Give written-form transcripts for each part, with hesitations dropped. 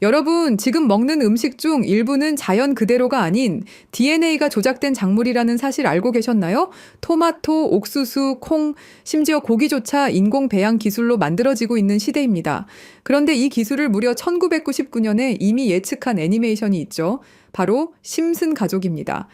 여러분, 지금 먹는 음식 중 일부는 자연 그대로가 아닌 DNA가 조작된 작물이라는 사실 알고 계셨나요? 토마토, 옥수수, 콩, 심지어 고기조차 인공 배양 기술로 만들어지고 있는 시대입니다. 그런데 이 기술을 무려 1999년에 이미 예측한 애니메이션이 있죠. 바로 심슨 가족입니다.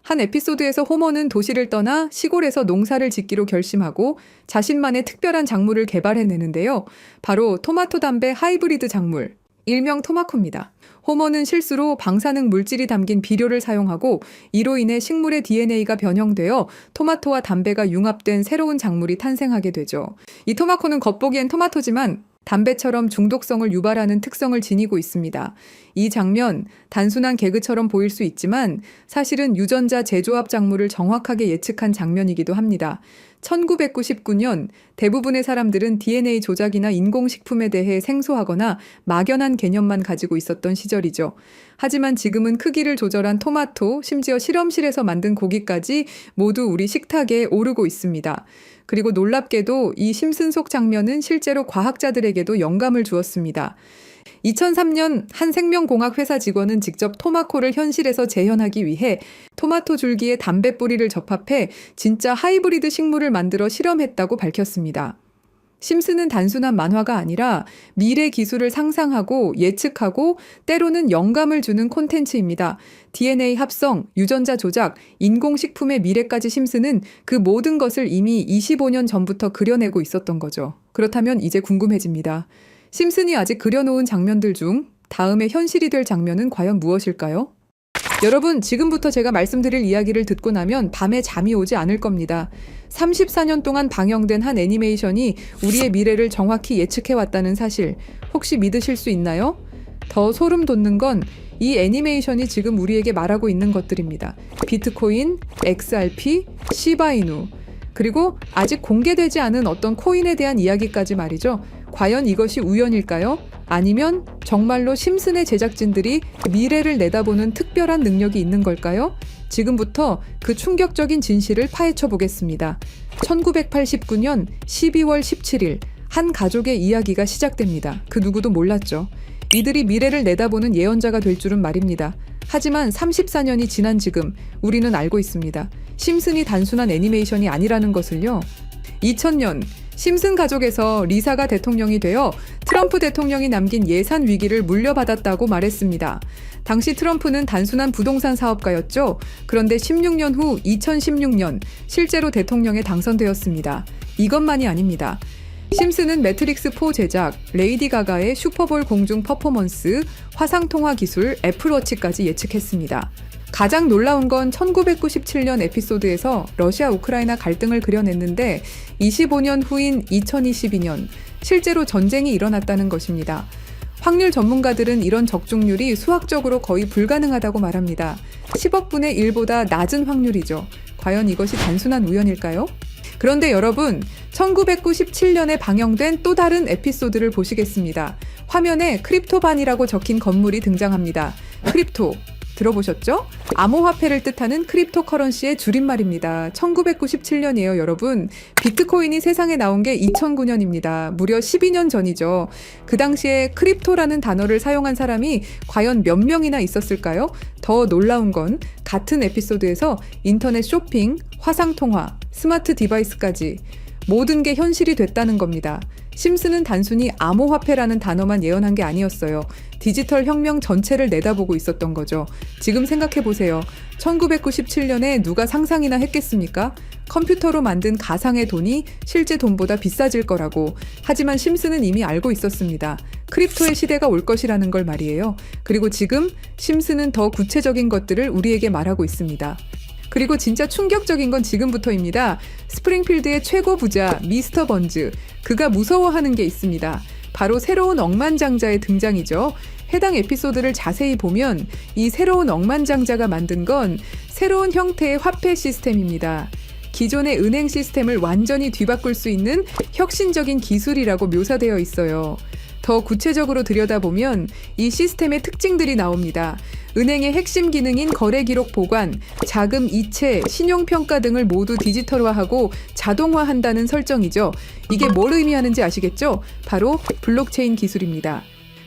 한 에피소드에서 호머는 도시를 떠나 시골에서 농사를 짓기로 결심하고 자신만의 특별한 작물을 개발해내는데요. 바로 토마토 담배 하이브리드 작물, 일명 토마코입니다. 호머는 실수로 방사능 물질이 담긴 비료를 사용하고 이로 인해 식물의 DNA가 변형되어 토마토와 담배가 융합된 새로운 작물이 탄생하게 되죠. 이 토마코는 겉보기엔 토마토지만 담배처럼 중독성을 유발하는 특성을 지니고 있습니다. 이 장면, 단순한 개그처럼 보일 수 있지만 사실은 유전자 재조합 작물을 정확하게 예측한 장면이기도 합니다. 1999년 대부분의 사람들은 DNA 조작이나 인공식품에 대해 생소하거나 막연한 개념만 가지고 있었던 시절이죠. 하지만 지금은 크기를 조절한 토마토, 심지어 실험실에서 만든 고기까지 모두 우리 식탁에 오르고 있습니다. 그리고 놀랍게도 이 심슨 속 장면은 실제로 과학자들에게도 영감을 주었습니다. 2003년 한 생명공학 회사 직원은 직접 토마코를 현실에서 재현하기 위해 토마토 줄기에 담배 뿌리를 접합해 진짜 하이브리드 식물을 만들어 실험했다고 밝혔습니다. 심슨은 단순한 만화가 아니라 미래 기술을 상상하고 예측하고 때로는 영감을 주는 콘텐츠입니다. DNA 합성, 유전자 조작, 인공식품의 미래까지 심슨은 그 모든 것을 이미 25년 전부터 그려내고 있었던 거죠. 그렇다면 이제 궁금해집니다. 심슨이 아직 그려놓은 장면들 중 다음에 현실이 될 장면은 과연 무엇일까요? 여러분, 지금부터 제가 말씀드릴 이야기를 듣고 나면 밤에 잠이 오지 않을 겁니다. 34년 동안 방영된 한 애니메이션이 우리의 미래를 정확히 예측해왔다는 사실, 혹시 믿으실 수 있나요? 더 소름 돋는 건 이 애니메이션이 지금 우리에게 말하고 있는 것들입니다. 비트코인, XRP, 시바이누, 그리고 아직 공개되지 않은 어떤 코인에 대한 이야기까지 말이죠. 과연 이것이 우연일까요? 아니면 정말로 심슨의 제작진들이 미래를 내다보는 특별한 능력이 있는 걸까요? 지금부터 그 충격적인 진실을 파헤쳐 보겠습니다. 1989년 12월 17일 한 가족의 이야기가 시작됩니다. 그 누구도 몰랐죠. 이들이 미래를 내다보는 예언자가 될 줄은 말입니다. 하지만 34년이 지난 지금 우리는 알고 있습니다. 심슨이 단순한 애니메이션이 아니라는 것을요. 2000년 심슨 가족에서 리사가 대통령이 되어 트럼프 대통령이 남긴 예산 위기를 물려받았다고 말했습니다. 당시 트럼프는 단순한 부동산 사업가였죠. 그런데 16년 후 2016년 실제로 대통령에 당선되었습니다. 이것만이 아닙니다. 심슨은 매트릭스4 제작, 레이디 가가의 슈퍼볼 공중 퍼포먼스, 화상통화 기술, 애플워치까지 예측했습니다. 가장 놀라운 건 1997년 에피소드에서 러시아 우크라이나 갈등을 그려냈는데 25년 후인 2022년 실제로 전쟁이 일어났다는 것입니다. 확률 전문가들은 이런 적중률이 수학적으로 거의 불가능하다고 말합니다. 10억 분의 1보다 낮은 확률이죠. 과연 이것이 단순한 우연일까요? 그런데 여러분, 1997년에 방영된 또 다른 에피소드를 보시겠습니다. 화면에 크립토반이라고 적힌 건물이 등장합니다. 크립토. 들어보셨죠? 암호화폐를 뜻하는 크립토커런시의 줄임말입니다. 1997년이에요, 여러분. 비트코인이 세상에 나온 게 2009년입니다. 무려 12년 전이죠. 그 당시에 크립토라는 단어를 사용한 사람이 과연 몇 명이나 있었을까요? 더 놀라운 건 같은 에피소드에서 인터넷 쇼핑, 화상통화, 스마트 디바이스까지 모든 게 현실이 됐다는 겁니다. 심슨은 단순히 암호화폐라는 단어만 예언한 게 아니었어요. 디지털 혁명 전체를 내다보고 있었던 거죠. 지금 생각해보세요. 1997년에 누가 상상이나 했겠습니까? 컴퓨터로 만든 가상의 돈이 실제 돈보다 비싸질 거라고. 하지만 심슨은 이미 알고 있었습니다. 크립토의 시대가 올 것이라는 걸 말이에요. 그리고 지금 심슨은 더 구체적인 것들을 우리에게 말하고 있습니다. 그리고 진짜 충격적인 건 지금부터입니다. 스프링필드의 최고 부자 미스터 번즈, 그가 무서워하는 게 있습니다. 바로 새로운 억만장자의 등장이죠. 해당 에피소드를 자세히 보면 이 새로운 억만장자가 만든 건 새로운 형태의 화폐 시스템입니다. 기존의 은행 시스템을 완전히 뒤바꿀 수 있는 혁신적인 기술이라고 묘사되어 있어요. 더 구체적으로 들여다보면 이 시스템의 특징들이 나옵니다. 은행의 핵심 기능인 거래 기록 보관, 자금 이체, 신용평가 등을 모두 디지털화하고 자동화한다는 설정이죠. 이게 뭘 의미하는지 아시겠죠? 바로 블록체인 기술입니다.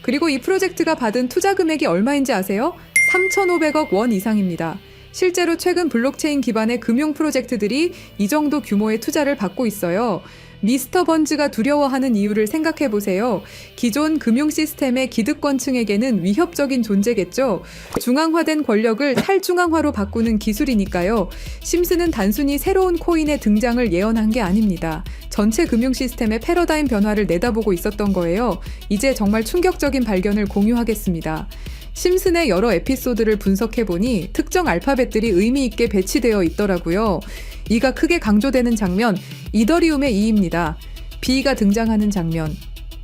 그리고 이 프로젝트가 받은 투자 금액이 얼마인지 아세요? 3,500억 원 이상입니다. 실제로 최근 블록체인 기반의 금융 프로젝트들이 이 정도 규모의 투자를 받고 있어요. 미스터 번즈가 두려워하는 이유를 생각해 보세요. 기존 금융 시스템의 기득권층에게는 위협적인 존재겠죠. 중앙화된 권력을 탈중앙화로 바꾸는 기술이니까요. 심스는 단순히 새로운 코인의 등장을 예언한 게 아닙니다. 전체 금융 시스템의 패러다임 변화를 내다보고 있었던 거예요. 이제 정말 충격적인 발견을 공유하겠습니다. 심슨의 여러 에피소드를 분석해보니 특정 알파벳들이 의미 있게 배치되어 있더라고요. 이가 크게 강조되는 장면, 이더리움의 E입니다. B가 등장하는 장면,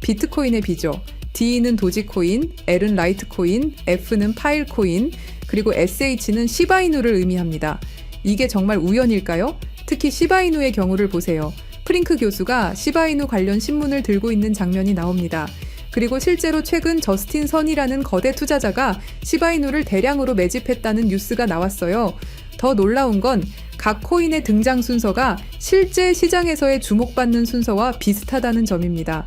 비트코인의 B죠. D는 도지코인, L은 라이트코인, F는 파일코인, 그리고 SH는 시바이누를 의미합니다. 이게 정말 우연일까요? 특히 시바이누의 경우를 보세요. 프링크 교수가 시바이누 관련 신문을 들고 있는 장면이 나옵니다. 그리고 실제로 최근 저스틴 선이라는 거대 투자자가 시바이누를 대량으로 매집했다는 뉴스가 나왔어요. 더 놀라운 건 각 코인의 등장 순서가 실제 시장에서의 주목받는 순서와 비슷하다는 점입니다.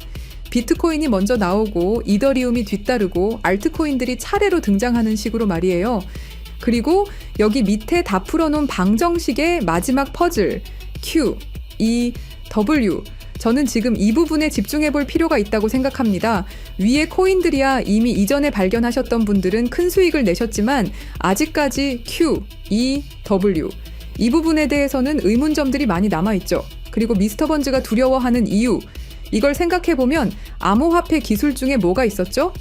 비트코인이 먼저 나오고 이더리움이 뒤따르고 알트코인들이 차례로 등장하는 식으로 말이에요. 그리고 여기 밑에 다 풀어놓은 방정식의 마지막 퍼즐 Q, E, W 저는 지금 이 부분에 집중해 볼 필요가 있다고 생각합니다. 위에 코인들이야 이미 이전에 발견하셨던 분들은 큰 수익을 내셨지만 아직까지 Q, E, W 이 부분에 대해서는 의문점들이 많이 남아있죠. 그리고 미스터 번즈가 두려워하는 이유 이걸 생각해보면 암호화폐 기술 중에 뭐가 있었죠?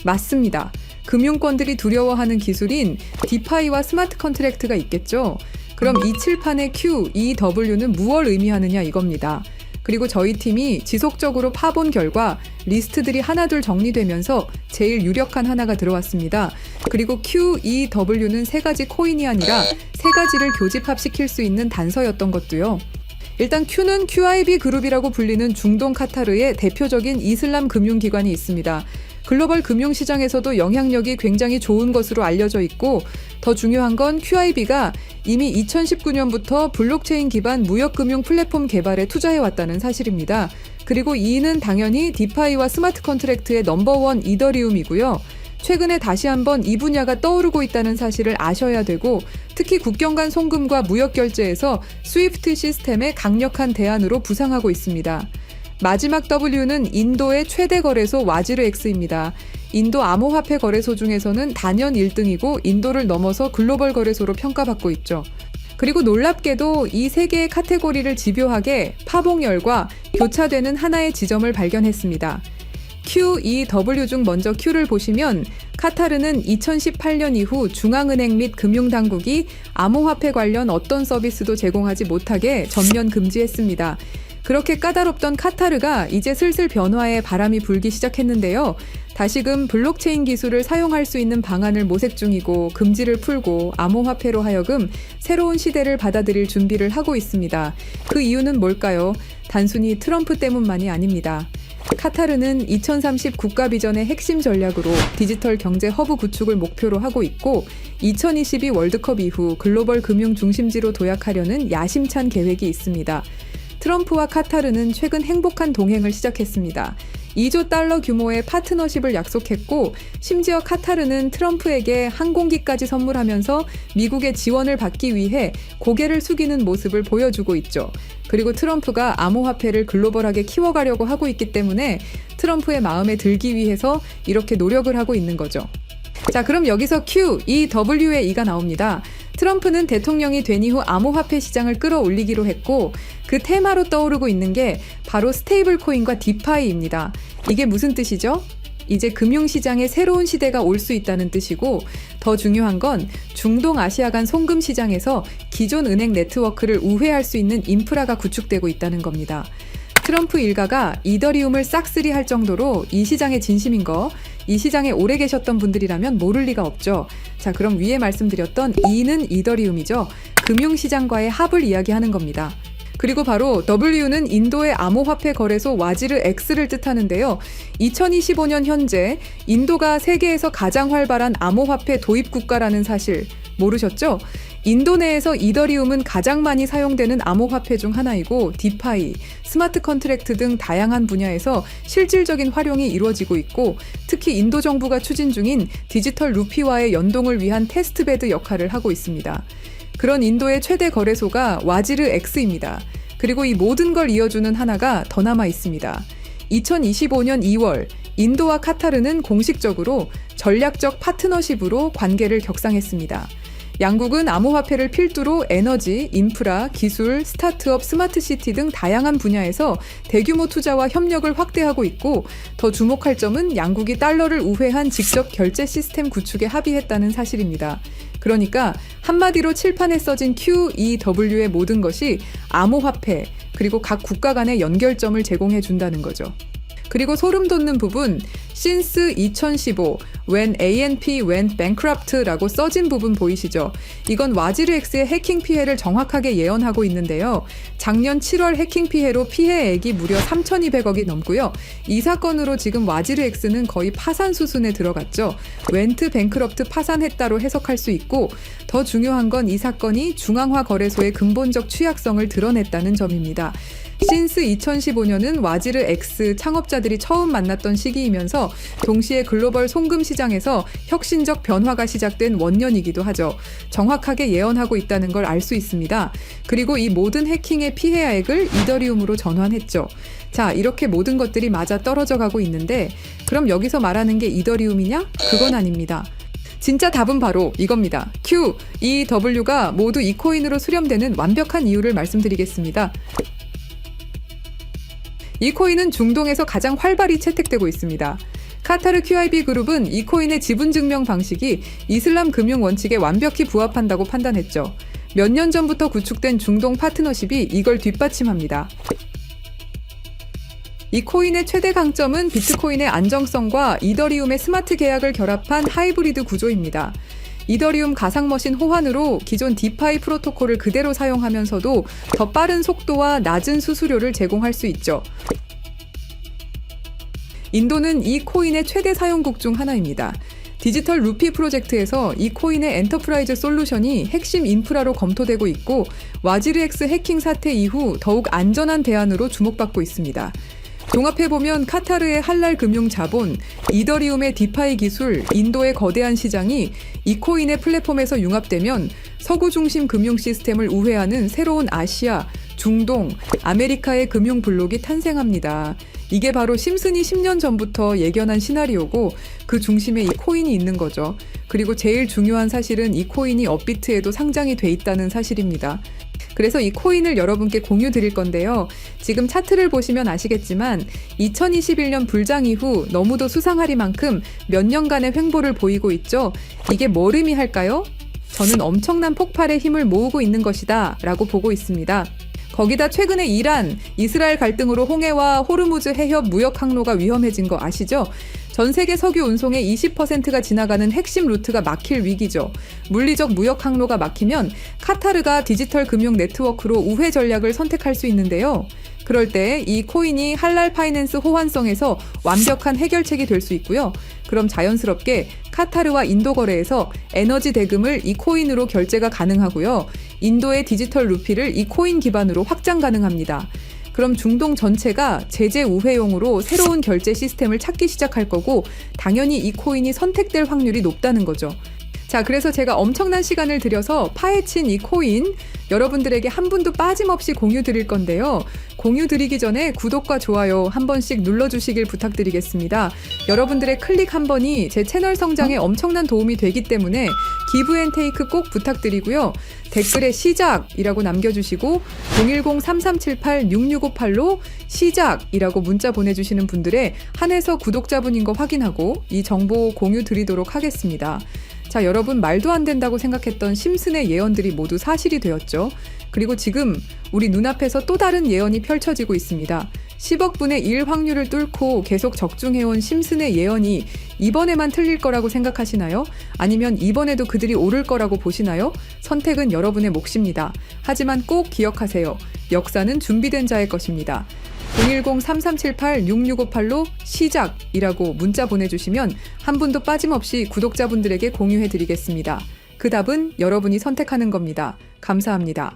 맞습니다. 금융권들이 두려워하는 기술인 디파이와 스마트 컨트랙트가 있겠죠. 그럼 이 칠판의 Q, E, W는 무엇을 의미하느냐 이겁니다. 그리고 저희 팀이 지속적으로 파본 결과 리스트들이 하나둘 정리되면서 제일 유력한 하나가 들어왔습니다. 그리고 Q, E, W는 세 가지 코인이 아니라 세 가지를 교집합시킬 수 있는 단서였던 것도요. 일단 Q는 QIB 그룹이라고 불리는 중동 카타르의 대표적인 이슬람 금융기관이 있습니다. 글로벌 금융시장에서도 영향력이 굉장히 좋은 것으로 알려져 있고 더 중요한 건 QIB가 이미 2019년부터 블록체인 기반 무역금융 플랫폼 개발에 투자해왔다는 사실입니다. 그리고 E는 당연히 디파이와 스마트 컨트랙트의 넘버원 이더리움이고요. 최근에 다시 한번 이 분야가 떠오르고 있다는 사실을 아셔야 되고 특히 국경 간 송금과 무역 결제에서 스위프트 시스템의 강력한 대안으로 부상하고 있습니다. 마지막 W는 인도의 최대 거래소 와지르X입니다. 인도 암호화폐 거래소 중에서는 단연 1등이고 인도를 넘어서 글로벌 거래소로 평가받고 있죠. 그리고 놀랍게도 이 세 개의 카테고리를 집요하게 파봉열과 교차되는 하나의 지점을 발견했습니다. Q, E, W 중 먼저 Q를 보시면 카타르는 2018년 이후 중앙은행 및 금융당국이 암호화폐 관련 어떤 서비스도 제공하지 못하게 전면 금지했습니다. 그렇게 까다롭던 카타르가 이제 슬슬 변화의 바람이 불기 시작했는데요. 다시금 블록체인 기술을 사용할 수 있는 방안을 모색 중이고 금지를 풀고 암호화폐로 하여금 새로운 시대를 받아들일 준비를 하고 있습니다. 그 이유는 뭘까요? 단순히 트럼프 때문만이 아닙니다. 카타르는 2030 국가 비전의 핵심 전략으로 디지털 경제 허브 구축을 목표로 하고 있고 2022 월드컵 이후 글로벌 금융 중심지로 도약하려는 야심찬 계획이 있습니다. 트럼프와 카타르는 최근 행복한 동행을 시작했습니다. 2조 달러 규모의 파트너십을 약속했고 심지어 카타르는 트럼프에게 항공기까지 선물하면서 미국의 지원을 받기 위해 고개를 숙이는 모습을 보여주고 있죠. 그리고 트럼프가 암호화폐를 글로벌하게 키워가려고 하고 있기 때문에 트럼프의 마음에 들기 위해서 이렇게 노력을 하고 있는 거죠. 자, 그럼 여기서 Q, E, W의 E가 나옵니다. 트럼프는 대통령이 된 이후 암호화폐 시장을 끌어올리기로 했고 그 테마로 떠오르고 있는 게 바로 스테이블 코인과 디파이입니다. 이게 무슨 뜻이죠? 이제 금융시장에 새로운 시대가 올 수 있다는 뜻이고 더 중요한 건 중동 아시아 간 송금 시장에서 기존 은행 네트워크를 우회할 수 있는 인프라가 구축되고 있다는 겁니다. 트럼프 일가가 이더리움을 싹쓸이 할 정도로 이 시장의 진심인 거, 이 시장에 오래 계셨던 분들이라면 모를 리가 없죠. 자, 그럼 위에 말씀드렸던 E는 이더리움이죠. 금융시장과의 합을 이야기하는 겁니다. 그리고 바로 W는 인도의 암호화폐 거래소 와지르X를 뜻하는데요. 2025년 현재 인도가 세계에서 가장 활발한 암호화폐 도입 국가라는 사실 모르셨죠? 인도 내에서 이더리움은 가장 많이 사용되는 암호화폐 중 하나이고 디파이, 스마트 컨트랙트 등 다양한 분야에서 실질적인 활용이 이루어지고 있고 특히 인도 정부가 추진 중인 디지털 루피와의 연동을 위한 테스트베드 역할을 하고 있습니다. 그런 인도의 최대 거래소가 와지르 X입니다. 그리고 이 모든 걸 이어주는 하나가 더 남아 있습니다. 2025년 2월 인도와 카타르는 공식적으로 전략적 파트너십으로 관계를 격상했습니다. 양국은 암호화폐를 필두로 에너지, 인프라, 기술, 스타트업, 스마트시티 등 다양한 분야에서 대규모 투자와 협력을 확대하고 있고 더 주목할 점은 양국이 달러를 우회한 직접 결제 시스템 구축에 합의했다는 사실입니다. 그러니까 한마디로 칠판에 써진 QEW의 모든 것이 암호화폐 그리고 각 국가 간의 연결점을 제공해 준다는 거죠. 그리고 소름 돋는 부분, since 2015, when ANP went bankrupt라고 써진 부분 보이시죠? 이건 와지르 X의 해킹 피해를 정확하게 예언하고 있는데요. 작년 7월 해킹 피해로 피해액이 무려 3,200억이 넘고요. 이 사건으로 지금 와지르 X는 거의 파산 수순에 들어갔죠. went bankrupt 파산했다로 해석할 수 있고 더 중요한 건 이 사건이 중앙화 거래소의 근본적 취약성을 드러냈다는 점입니다. since 2015년은 와지르 X 창업자들이 처음 만났던 시기이면서 동시에 글로벌 송금 시장에서 혁신적 변화가 시작된 원년이기도 하죠. 정확하게 예언하고 있다는 걸 알 수 있습니다. 그리고 이 모든 해킹의 피해액을 이더리움으로 전환했죠. 자, 이렇게 모든 것들이 맞아 떨어져 가고 있는데 그럼 여기서 말하는 게 이더리움이냐? 그건 아닙니다. 진짜 답은 바로 이겁니다. Q, E, W가 모두 이 코인으로 수렴되는 완벽한 이유를 말씀드리겠습니다. 이 코인은 중동에서 가장 활발히 채택되고 있습니다. 카타르 QIB 그룹은 이 코인의 지분 증명 방식이 이슬람 금융 원칙에 완벽히 부합한다고 판단했죠. 몇 년 전부터 구축된 중동 파트너십이 이걸 뒷받침합니다. 이 코인의 최대 강점은 비트코인의 안정성과 이더리움의 스마트 계약을 결합한 하이브리드 구조입니다. 이더리움 가상머신 호환으로 기존 디파이 프로토콜을 그대로 사용하면서도 더 빠른 속도와 낮은 수수료를 제공할 수 있죠. 인도는 이 코인의 최대 사용국 중 하나입니다. 디지털 루피 프로젝트에서 이 코인의 엔터프라이즈 솔루션이 핵심 인프라로 검토되고 있고 와지르 X 해킹 사태 이후 더욱 안전한 대안으로 주목받고 있습니다. 종합해보면 카타르의 할랄 금융 자본, 이더리움의 디파이 기술, 인도의 거대한 시장이 이 코인의 플랫폼에서 융합되면 서구 중심 금융 시스템을 우회하는 새로운 아시아, 중동, 아메리카의 금융 블록이 탄생합니다. 이게 바로 심슨이 10년 전부터 예견한 시나리오고 그 중심에 이 코인이 있는 거죠. 그리고 제일 중요한 사실은 이 코인이 업비트에도 상장이 돼 있다는 사실입니다. 그래서 이 코인을 여러분께 공유 드릴 건데요. 지금 차트를 보시면 아시겠지만 2021년 불장 이후 너무도 수상하리만큼 몇 년간의 횡보를 보이고 있죠. 이게 뭘 의미할까요? 저는 엄청난 폭발의 힘을 모으고 있는 것이다 라고 보고 있습니다. 거기다 최근에 이란, 이스라엘 갈등으로 홍해와 호르무즈 해협 무역 항로가 위험해진 거 아시죠? 전 세계 석유 운송의 20%가 지나가는 핵심 루트가 막힐 위기죠. 물리적 무역 항로가 막히면 카타르가 디지털 금융 네트워크로 우회 전략을 선택할 수 있는데요. 그럴 때 이 코인이 할랄 파이낸스 호환성에서 완벽한 해결책이 될 수 있고요. 그럼 자연스럽게 카타르와 인도 거래에서 에너지 대금을 이 코인으로 결제가 가능하고요. 인도의 디지털 루피를 이 코인 기반으로 확장 가능합니다. 그럼 중동 전체가 제재 우회용으로 새로운 결제 시스템을 찾기 시작할 거고 당연히 이 코인이 선택될 확률이 높다는 거죠. 자, 그래서 제가 엄청난 시간을 들여서 파헤친 이 코인 여러분들에게 한 분도 빠짐없이 공유 드릴 건데요. 공유 드리기 전에 구독과 좋아요 한 번씩 눌러주시길 부탁드리겠습니다. 여러분들의 클릭 한 번이 제 채널 성장에 엄청난 도움이 되기 때문에 기브앤테이크 꼭 부탁드리고요. 댓글에 시작이라고 남겨주시고 010-3378-6658로 시작이라고 문자 보내주시는 분들의 한해서 구독자분인 거 확인하고 이 정보 공유 드리도록 하겠습니다. 자, 여러분 말도 안 된다고 생각했던 심슨의 예언들이 모두 사실이 되었죠. 그리고 지금 우리 눈앞에서 또 다른 예언이 펼쳐지고 있습니다. 10억 분의 1 확률을 뚫고 계속 적중해온 심슨의 예언이 이번에만 틀릴 거라고 생각하시나요? 아니면 이번에도 그들이 오를 거라고 보시나요? 선택은 여러분의 몫입니다. 하지만 꼭 기억하세요. 역사는 준비된 자의 것입니다. 010-3378-6658로 시작이라고 문자 보내주시면 한 분도 빠짐없이 구독자분들에게 공유해드리겠습니다. 그 답은 여러분이 선택하는 겁니다. 감사합니다.